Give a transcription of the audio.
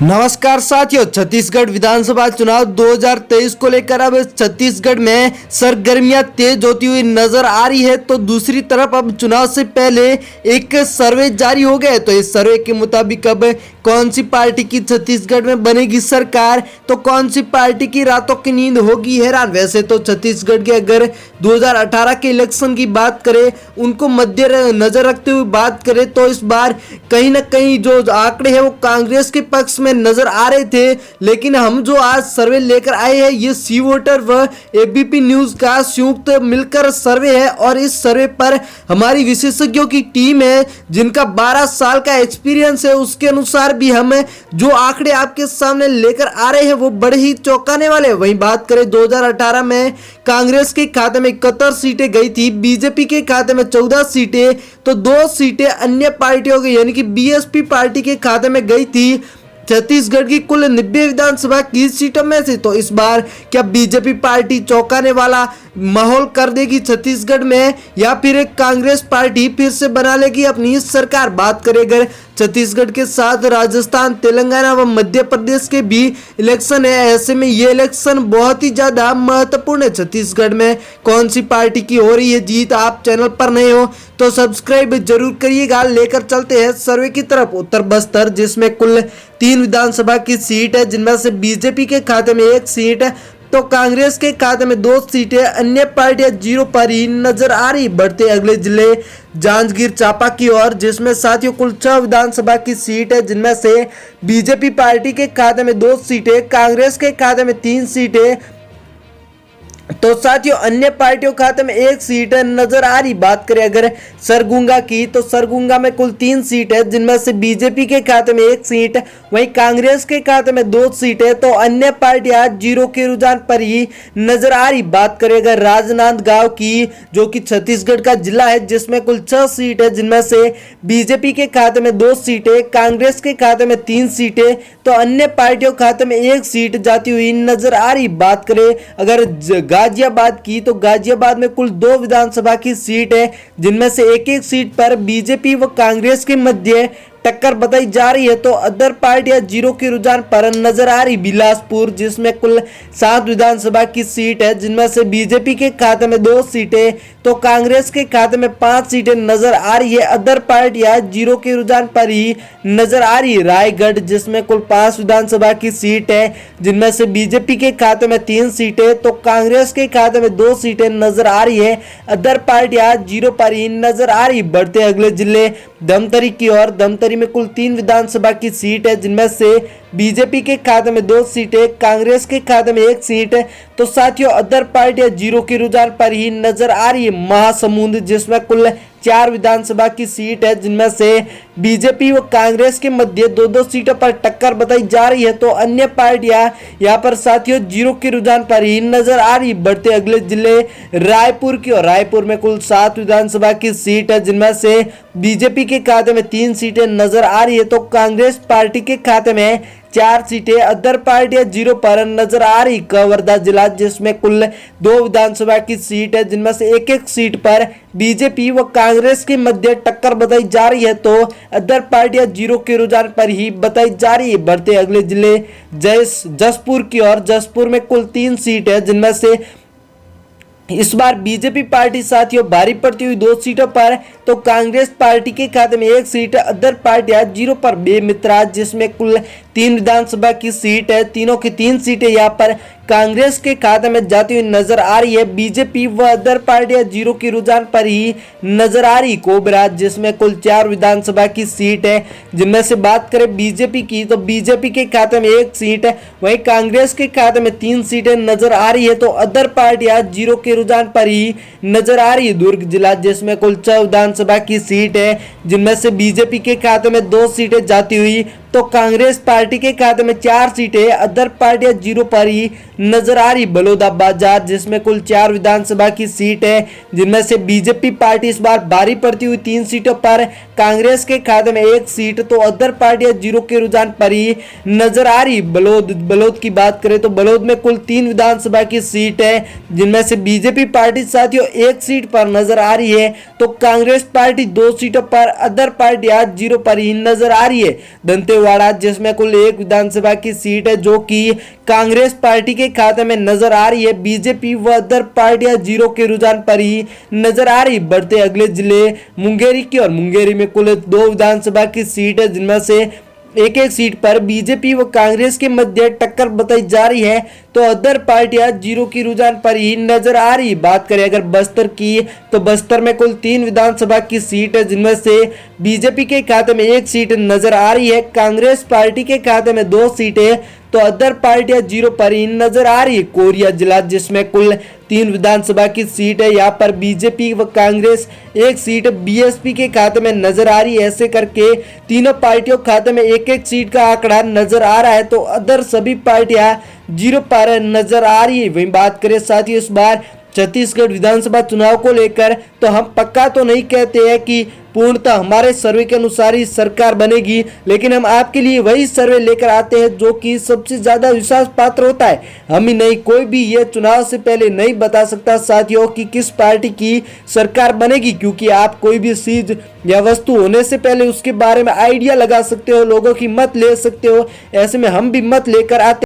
नमस्कार साथियों, छत्तीसगढ़ विधानसभा चुनाव 2023 को लेकर अब छत्तीसगढ़ में सरगर्मियां तेज होती हुई नजर आ रही है। तो दूसरी तरफ अब चुनाव से पहले एक सर्वे जारी हो गया है। तो इस सर्वे के मुताबिक अब कौन सी पार्टी की छत्तीसगढ़ में बनेगी सरकार, तो कौन सी पार्टी की रातों की नींद होगी हैरान। वैसे तो छत्तीसगढ़ के अगर 2018 के इलेक्शन की बात करें, उनको मध्य नजर रखते हुए बात करें, तो इस बार कहीं ना कहीं जो आंकड़े हैं वो कांग्रेस के पक्ष में नजर आ रहे थे। लेकिन हम जो आज सर्वे लेकर आए हैं, ये सी वोटर व एबीपी न्यूज का संयुक्त मिलकर सर्वे है। और इस सर्वे पर हमारी विशेषज्ञों की टीम है जिनका 12 साल का एक्सपीरियंस है। उसके अनुसार भी हम जो आंकड़े आपके सामने लेकर आ रहे हैं वो बड़े ही चौंकाने वाले हैं। वहीं बात करें 2018 में कांग्रेस के खाते में 71 सीटें गई थी, बीजेपी के खाते में 14 सीटें, तो 2 सीटें अन्य पार्टियों के यानी कि बीएसपी पार्टी के खाते में गई थी छत्तीसगढ़ की कुल 90 विधानसभा की सीटों में से। तो इस बार क्या बीजेपी पार्टी चौंकाने वाला माहौल कर देगी छत्तीसगढ़ में, या फिर कांग्रेस पार्टी फिर से बना लेगी अपनी सरकार। बात करें अगर छत्तीसगढ़ के साथ राजस्थान, तेलंगाना व मध्य प्रदेश के भी इलेक्शन है, ऐसे में ये इलेक्शन बहुत ही ज्यादा महत्वपूर्ण है। छत्तीसगढ़ में कौन सी पार्टी की हो रही है जीत, आप चैनल पर नए हो तो सब्सक्राइब जरूर करिएगा। लेकर चलते हैं सर्वे की तरफ। उत्तर बस्तर, जिसमें कुल 3 विधानसभा की सीट है, जिनमें से बीजेपी के खाते में 1 सीट है, तो कांग्रेस के खाते में 2 सीटें, अन्य पार्टियां 0 पर ही नजर आ रही। बढ़ते अगले जिले जांजगीर चांपा की ओर, जिसमें साथियों कुल 6 विधानसभा की सीट है, जिनमें से बीजेपी पार्टी के खाते में 2 सीटें, कांग्रेस के खाते में 3 सीटें, तो साथियों अन्य पार्टियों के खाते में 1 सीट नजर आ रही। बात करें अगर सरगुंगा की, तो सरगुंगा में कुल 3 सीट है, जिनमें से बीजेपी के खाते में 1 सीट, वहीं कांग्रेस के खाते में 2 सीट है, तो अन्य पार्टियां 0 के रुझान पर ही नजर आ रही। बात करें अगर राजनांदगांव की, जो कि छत्तीसगढ़ का जिला है, जिसमें कुल 6 सीट है, जिनमें से बीजेपी के खाते में 2 सीटें, कांग्रेस के खाते में 3 सीटें, तो अन्य पार्टियों के खाते में 1 सीट जाती हुई नजर आ रही। बात करें अगर गाजियाबाद की, तो गाजियाबाद में कुल 2 विधानसभा की सीट है, जिनमें से एक सीट पर बीजेपी व कांग्रेस के मध्य टक्कर बताई जा रही है, तो अदर पार्टियां 0 के रुझान पर नजर आ रही। बिलासपुर, जिसमें कुल 7 विधानसभा की सीट है, जिनमें से बीजेपी के खाते में 2 सीटें, तो कांग्रेस के खाते में 5 सीटें नजर आ रही है। अदर पार्टियां 0 के रुझान पर ही नजर आ रही। रायगढ़, जिसमें कुल 5 विधानसभा की सीट है, जिनमें से बीजेपी के खाते में 3 सीटें, तो कांग्रेस के खाते में 2 सीटें नजर आ रही है। अदर पार्टियां 0 पर ही नजर आ रही। बढ़ते अगले जिले धमतरी की ओर, धमतरी में कुल 3 विधानसभा की सीट है, जिनमें से बीजेपी के खाते में 2 सीटें, कांग्रेस के खाते में 1 सीट है, तो साथियों अदर पार्टियां 0 के रुझान पर ही नजर आ रही है। महासमुंद, जिसमें कुल 4 विधानसभा की सीट है, जिनमें से बीजेपी व कांग्रेस के मध्य 2-2 सीटों पर टक्कर बताई जा रही है, तो अन्य पार्टियां यहां पर साथियों 0 के रुझान पर ही नजर आ रही। बढ़ते अगले जिले रायपुर की ओर, रायपुर में कुल 7 विधानसभा की सीट है, जिनमें से बीजेपी के खाते में 3 सीटें नजर आ रही है, तो कांग्रेस पार्टी के खाते में 4 सीटें, अदर पार्टियां 0 पर नजर आ रही। कवर्धा जिला, जिसमें कुल 2 विधानसभा की सीट है, जिनमें से एक सीट पर बीजेपी व कांग्रेस के मध्य टक्कर बताई जा रही है, तो अदर पार्टियां 0 के रुझान पर ही बताई जा रही है। बढ़ते अगले जिले जसपुर की ओर, जसपुर में कुल 3 सीट है, जिनमें से इस बार बीजेपी पार्टी साथियों भारी पड़ती हुई 2 सीटों पर, तो कांग्रेस पार्टी के खाते में 1 सीट, अदर पार्टियां 0 पर। बेमित्रा, जिसमें कुल 3 विधानसभा की सीट है, तीनों की 3 सीटें यहां पर कांग्रेस के खाते में जाती हुई नजर आ रही है। बीजेपी व अदर पार्टियां 0 के रुझान पर ही नजर आ रही। कोबरा, जिसमें कुल 4 विधानसभा की सीट है, जिनमें से बात करें बीजेपी की, तो बीजेपी के खाते में 1 सीट है, वहीं कांग्रेस के खाते में 3 सीटें नजर आ रही है, तो अदर पार्टियां 0 के रुझान पर ही नजर आ रही है। दुर्ग जिला, जिसमें कुल 6 विधानसभा की सीट है, जिनमें से बीजेपी के खाते में 2 सीटें जाती हुई, तो कांग्रेस पार्टी के खाते में 4 सीटें, अदर पार्टियां 0 पर ही नजर आ रही। बलौदाबाजार, जिसमें कुल 4 विधानसभा की सीट है, जिनमें से बीजेपी पार्टी इस बार भारी पड़ती हुई 3 सीटों पर, कांग्रेस के खाते में 1 सीट, तो अदर पार्टियां 0 के रुझान पर ही नजर आ रही। बलौद की बात करें तो बलौद में कुल 3 विधानसभा की सीट है, जिनमें से बीजेपी पार्टी साथियों 1 सीट पर नजर आ रही है, तो कांग्रेस पार्टी 2 सीटों पर, अदर पार्टियां 0 पर ही नजर आ रही है। दंतेवाड़ा दंतेवाड़ा, जिसमें कुल एक विधानसभा की सीट है जो कि कांग्रेस पार्टी के खाते में नजर आ रही है। बीजेपी व अदर पार्टियां जीरो के रुझान पर ही नजर आ रही। बढ़ते अगले जिले मुंगेरी की, और मुंगेरी में कुल 2 विधानसभा की सीट है, जिनमें से एक एक सीट पर बीजेपी व कांग्रेस के मध्य टक्कर बताई जा रही है, तो अदर पार्टियां जीरो की रुझान पर ही नजर आ रही। बात करें अगर बस्तर की, तो बस्तर में कुल 3 विधानसभा की सीट है, जिनमें से बीजेपी के खाते में 1 सीट नजर आ रही है, कांग्रेस पार्टी के खाते में 2 सीटें, तो अदर पार्टियां जीरो पर ही नजर आ रही है। कोरिया जिला, जिसमें कुल 3 विधानसभा की सीट है, यहाँ पर बीजेपी व कांग्रेस 1 सीट बीएसपी के खाते में नजर आ रही है। ऐसे करके तीनों पार्टियों के खाते में 1-1 सीट का आंकड़ा नजर आ रहा है, तो अदर सभी पार्टियां जीरो पर नजर आ रही है। वहीं बात करें साथ ही इस बार छत्तीसगढ़ विधानसभा चुनाव को लेकर, तो हम पक्का तो नहीं कहते हैं कि पूर्णतः हमारे सर्वे के अनुसार ही सरकार बनेगी, लेकिन हम आपके लिए वही सर्वे लेकर आते हैं जो कि सबसे ज्यादा विश्वास पात्र होता है। हम ही नहीं, कोई भी ये चुनाव से पहले नहीं बता सकता साथियों कि किस पार्टी की सरकार बनेगी, क्योंकि आप कोई भी चीज या वस्तु होने से पहले उसके बारे में आइडिया लगा सकते हो, लोगों की मत ले सकते हो। ऐसे में हम भी मत लेकर आते